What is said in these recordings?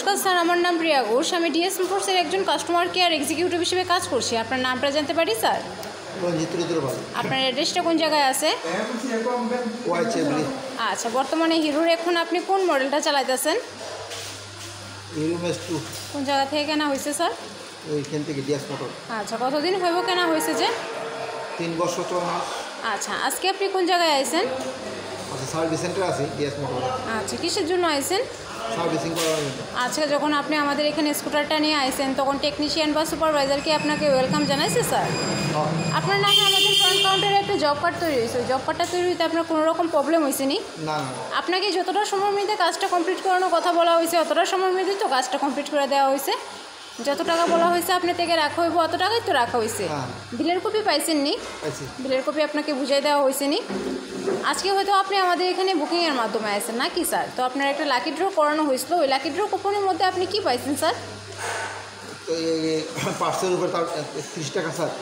নমস্কার স্যার, আমার নাম প্রিয়া ঘোষ। আমি ডিএস মোটরসের একজন কাস্টমার কেয়ার এক্সিকিউটিভ হিসেবে কাজ করছি। আপনার নামটা জানতে পারি স্যার? আপনার অ্যাড্রেসটা কোন জায়গায় আছে? আচ্ছা, বর্তমানে হিরোর এখন আপনি কোন মডেলটা চালাইতেছেন? কোন জায়গা থেকে কেনা হয়েছে স্যার? ওইখান থেকে ডিএস মোটর। আচ্ছা, কতদিন হইব কেনা হয়েছে যে? 3 বছর 4 মাস। আচ্ছা, আজকে আপনি কোন জায়গায় আইছেন? আচ্ছা, সার্ভিস সেন্টার আছে ডিএস মোটর। আচ্ছা, কিসের জন্য আইছেন? সার্ভিসিং করার জন্য। আচ্ছা, যখন আপনি আমাদের এখানে স্কুটারটা নিয়ে আইছেন তখন টেকনিশিয়ান বা সুপারভাইজার কি আপনাকে ওয়েলকাম জানাইছে স্যার? আপনার নামে আমাদের ফ্রন্ট কাউন্টারে একটা জব কার্ড তৈরি হয়েছে। জব কার্ডটা তৈরি হইতে আপনার কোনো রকম প্রবলেম হয়েছে নি? না। আপনাকে যতটা সময়ের মধ্যে কাজটা কমপ্লিট করানোর কথা বলা হয়েছে অতটা সময়ের মধ্যেই তো কাজটা কমপ্লিট করে দেওয়া হয়েছে। যত টাকা বলা হয়েছে আপনি থেকে রাখা হইব অত টাকাই তো রাখা হয়েছে। বিলের কপি পাইছেন নি? বিলের কপি আপনাকে বুঝাই দেওয়া হয়েছে নি? আজকে হয়তো আপনি আমাদের এখানে বুকিংয়ের মাধ্যমে আসেন নাকি স্যার? তো আপনার একটা লাকি ড্র করানো হয়েছিল। ওই লাকি ড্র কুপনের মধ্যে আপনি কি পাইছেন স্যার? তো এই পার্সের উপর তার 30 টাকা স্যার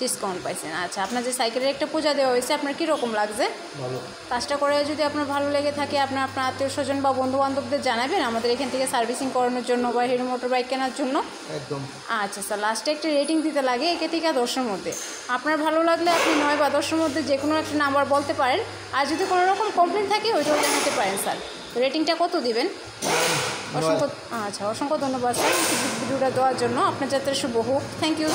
ডিসকাউন্ট পাইছেন। আচ্ছা, আপনার যে সাইকেলের একটা পূজা দেওয়া হয়েছে আপনার কীরকম লাগছে? ভালো। কাজটা করে যদি আপনার ভালো লেগে থাকে আপনার আত্মীয় স্বজন বা বন্ধু বান্ধবদের জানাবেন আমাদের এখান থেকে সার্ভিসিং করানোর জন্য বা হিরো মোটর বাইক কেনার জন্য। একদম। আচ্ছা স্যার, লাস্টে একটা রেটিং দিতে লাগে 1 থেকে 10-এর মধ্যে। আপনার ভালো লাগলে আপনি 9 বা 10-এর মধ্যে যে কোনো একটা নাম্বার বলতে পারেন। আর যদি কোনো রকম কমপ্লেন থাকে ওইটাও জানাতে পারেন স্যার। রেটিংটা কত দিবেন? অসংখ্য ধন্যবাদ স্যার ভিডিওটা দেওয়ার জন্য। আপনার যাত্রা শুভ হোক। Thank you.